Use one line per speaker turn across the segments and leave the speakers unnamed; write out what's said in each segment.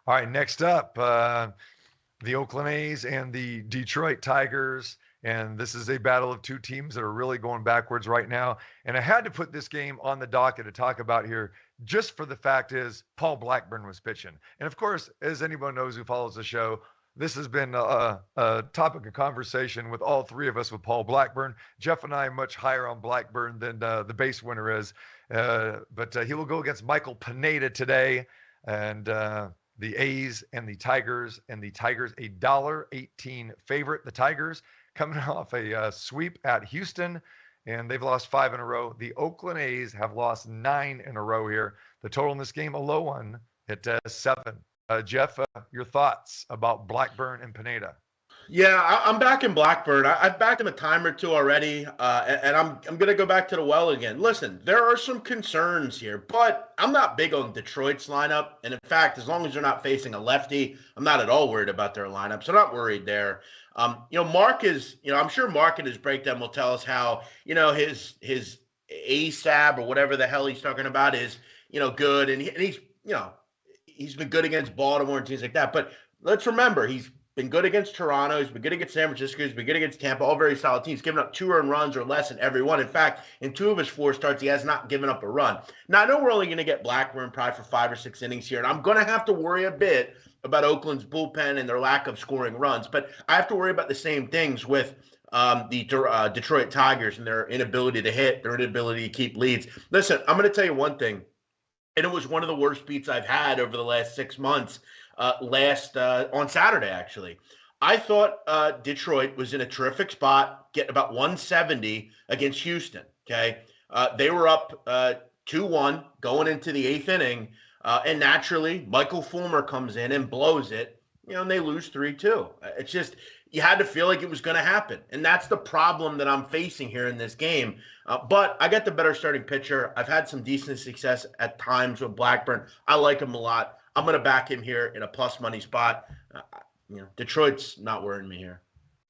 All right, next up, the Oakland A's and the Detroit Tigers. And this is a battle of two teams that are really going backwards right now. And I had to put this game on the docket to talk about here just for the fact is Paul Blackburn was pitching. And of course, as anyone knows who follows the show, this has been a topic of conversation with all three of us with Paul Blackburn. Jeff and I are much higher on Blackburn than the base winner is. But he will go against Michael Pineda today. And the A's and the Tigers a $1.18 favorite. The Tigers coming off a sweep at Houston, and they've lost 5 in a row. The Oakland A's have lost 9 in a row here. The total in this game, a low one, at 7. Jeff, your thoughts about Blackburn and Pineda?
Yeah, I'm back in Blackburn. I've backed him a time or two already, and I'm going to go back to the well again. Listen, there are some concerns here, but I'm not big on Detroit's lineup. And in fact, as long as they're not facing a lefty, I'm not at all worried about their lineup. So I'm not worried there. Mark is, I'm sure Mark in his breakdown will tell us how, his ASAB or whatever the hell he's talking about is, good. And he's been good against Baltimore and teams like that. But let's remember, he's been good against Toronto. He's been good against San Francisco. He's been good against Tampa. All very solid teams. Given up 2 earned runs or less in every one. In fact, in 2 of his 4 starts, he has not given up a run. Now, I know we're only going to get Blackburn probably for 5 or 6 innings here, and I'm going to have to worry a bit about Oakland's bullpen and their lack of scoring runs. But I have to worry about the same things with the Detroit Tigers and their inability to hit, their inability to keep leads. Listen, I'm going to tell you one thing, and it was one of the worst beats I've had over the last 6 months. On Saturday, actually. I thought Detroit was in a terrific spot, getting about 170 against Houston, okay? They were up 2-1 going into the 8th inning, and naturally, Michael Fulmer comes in and blows it, and they lose 3-2. It's just, you had to feel like it was going to happen, and that's the problem that I'm facing here in this game. But I got the better starting pitcher. I've had some decent success at times with Blackburn. I like him a lot. I'm going to back him here in a plus money spot. Detroit's not worrying me here.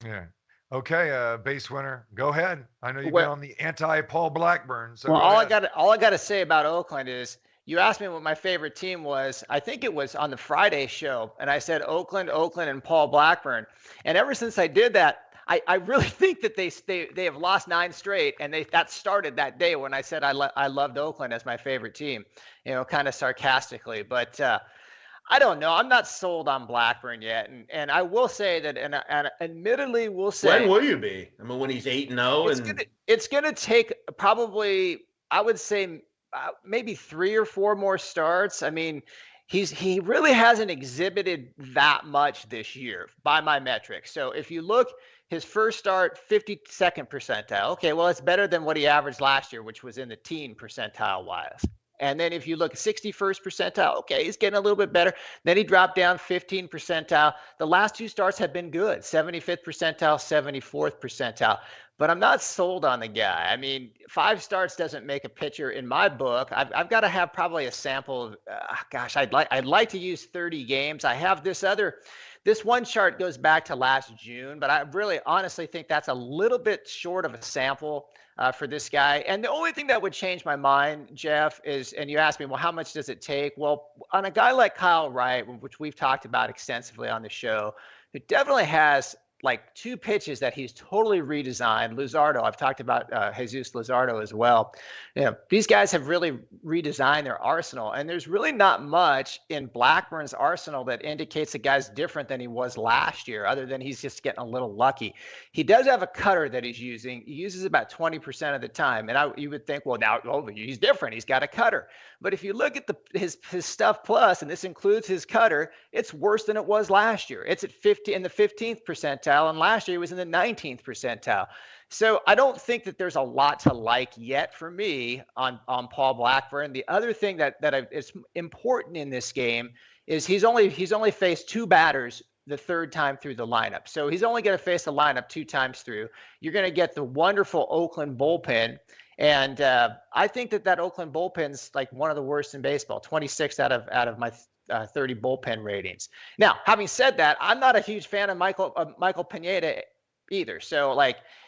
Yeah. Okay, base winner, go ahead. I know you've been on the anti-Paul Blackburn. So
all I got to say about Oakland is, you asked me what my favorite team was. I think it was on the Friday show, and I said Oakland, and Paul Blackburn. And ever since I did that, I really think that they have lost 9 straight, and that started that day when I said I loved Oakland as my favorite team, kind of sarcastically. But I don't know. I'm not sold on Blackburn yet, and I will say that, and admittedly, we'll say,
when will you be? I mean, when he's 8-0,
it's gonna take probably, I would say, maybe 3 or 4 more starts. I mean, he really hasn't exhibited that much this year by my metrics. So if you look, his first start, 52nd percentile. Okay, well, it's better than what he averaged last year, which was in the teen percentile wise. And then if you look at 61st percentile, okay, he's getting a little bit better. Then he dropped down 15 percentile. The last 2 starts have been good, 75th percentile, 74th percentile. But I'm not sold on the guy. I mean, 5 starts doesn't make a pitcher in my book. I've got to have probably a sample of, I'd like to use 30 games. I have this one chart goes back to last June, but I really honestly think that's a little bit short of a sample for this guy. And the only thing that would change my mind, Jeff, is, and you asked me, well, how much does it take? Well, on a guy like Kyle Wright, which we've talked about extensively on the show, who definitely has like 2 pitches that he's totally redesigned. Luzardo, I've talked about Jesus Luzardo as well. These guys have really redesigned their arsenal, and there's really not much in Blackburn's arsenal that indicates the guy's different than he was last year, other than he's just getting a little lucky. He does have a cutter that he's using. He uses about 20% of the time, and you would think, well, now he's different. He's got a cutter. But if you look at his stuff plus, and this includes his cutter, it's worse than it was last year. It's at in the 15th percentile, and last year he was in the 19th percentile. So I don't think that there's a lot to like yet for me on Paul Blackburn. The other thing that is important in this game is he's only faced 2 batters the 3rd time through the lineup. So he's only going to face the lineup 2 times through. You're going to get the wonderful Oakland bullpen. And I think that Oakland bullpen's like one of the worst in baseball, 26 out of my 30 bullpen ratings. Now, having said that, I'm not a huge fan of Michael Pineda either. So,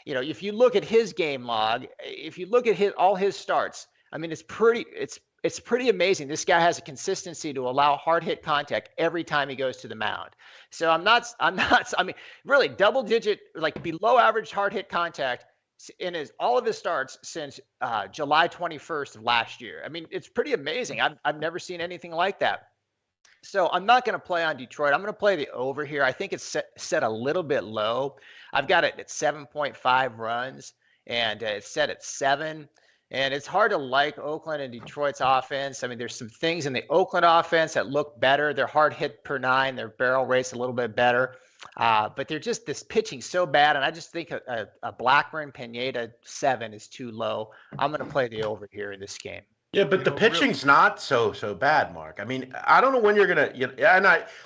if you look at his game log, if you look at all his starts, I mean, it's pretty amazing. This guy has a consistency to allow hard hit contact every time he goes to the mound. So I'm not, I mean, really double digit, like below average hard hit contact in all of his starts since July 21st of last year. I mean, it's pretty amazing. I've never seen anything like that. So I'm not going to play on Detroit. I'm going to play the over here. I think it's set a little bit low. I've got it at 7.5 runs, and it's set at 7. And it's hard to like Oakland and Detroit's offense. I mean, there's some things in the Oakland offense that look better. Their hard hit per 9, their barrel rate's a little bit better. But they're just, this pitching so bad. And I just think a Blackburn Pineda 7 is too low. I'm going to play the over here in this game.
Yeah, but the pitching's not so bad, Mark. I mean, I don't know when you're gonna.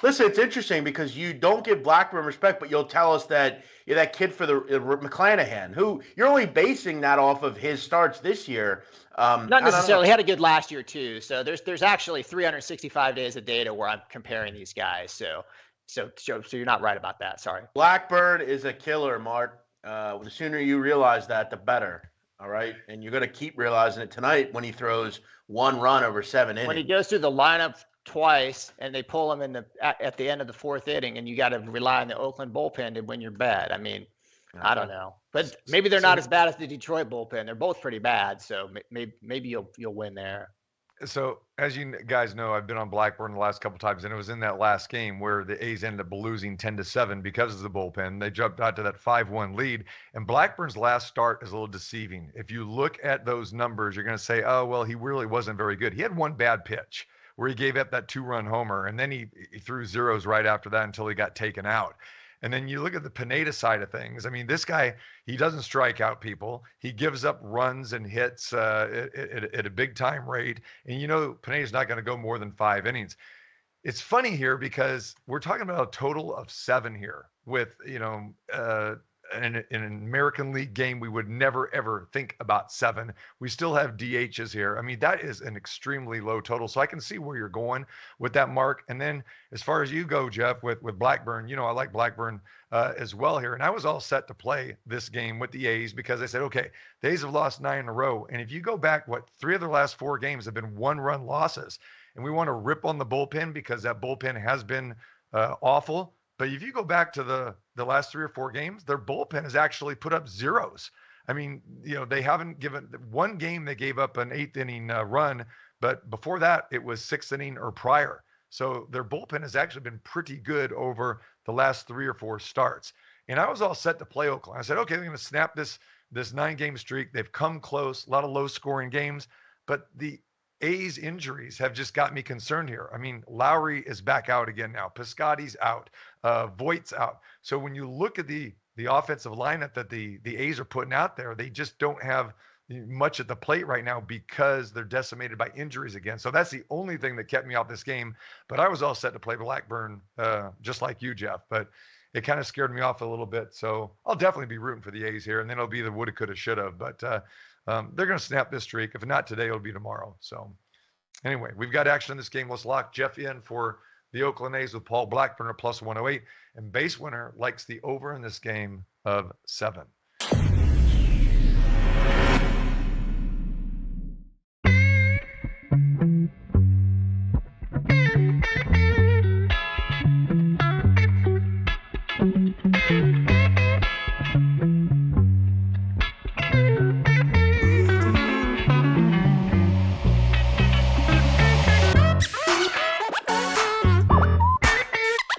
Listen. It's interesting because you don't give Blackburn respect, but you'll tell us that that kid for the McClanahan, who you're only basing that off of hhis starts this year.
Not necessarily. He had a good last year too. So there's actually 365 days of data where I'm comparing these guys. So you're not right about that. Sorry.
Blackburn is a killer, Mark. The sooner you realize that, the better. All right, and you're going to keep realizing it tonight when he throws 1 run over 7 innings.
When he goes through the lineup twice and they pull him at the end of the 4th inning, and you got to rely on the Oakland bullpen to win your bet. I mean, I don't know, but maybe they're not as bad as the Detroit bullpen. They're both pretty bad, so maybe you'll win there.
So as you guys know, I've been on Blackburn the last couple times, and it was in that last game where the A's ended up losing 10-7 because of the bullpen. They jumped out to that 5-1 lead, and Blackburn's last start is a little deceiving. If you look at those numbers, you're going to say, oh, well, he really wasn't very good. He had one bad pitch where he gave up that 2-run homer, and then he threw zeros right after that until he got taken out. And then you look at the Pineda side of things. I mean, this guy, he doesn't strike out people. He gives up runs and hits at a big time rate. And you know, Pineda's not going to go more than 5 innings. It's funny here because we're talking about a total of 7 here with, in an American League game, we would never, ever think about 7. We still have DHs here. I mean, that is an extremely low total. So I can see where you're going with that, Mark. And then as far as you go, Jeff, with Blackburn, I like Blackburn as well here. And I was all set to play this game with the A's because I said, okay, the A's have lost 9 in a row. And if you go back, 3 of their last 4 games have been 1-run losses. And we want to rip on the bullpen because that bullpen has been awful. But if you go back to the last 3 or 4 games, their bullpen has actually put up zeros. I mean, they haven't given one game. They gave up an 8th inning run, but before that, it was 6th inning or prior. So their bullpen has actually been pretty good over the last 3 or 4 starts. And I was all set to play Oakland. I said, okay, they're going to snap this 9-game streak. They've come close, a lot of low-scoring games, but the A's injuries have just got me concerned here. I mean, Lowry is back out again now. Piscotty's out. Voigt's out. So when you look at the offensive lineup that the A's are putting out there, they just don't have much at the plate right now because they're decimated by injuries again. So that's the only thing that kept me off this game. But I was all set to play Blackburn, just like you, Jeff. But it kind of scared me off a little bit. So I'll definitely be rooting for the A's here, and then it'll be the woulda, coulda, shoulda. But they're going to snap this streak. If not today, it'll be tomorrow. So anyway, we've got action in this game. Let's lock Jeff in for the Oakland A's with Paul Blackburn at plus 108. And BaseWinner likes the over in this game of 7.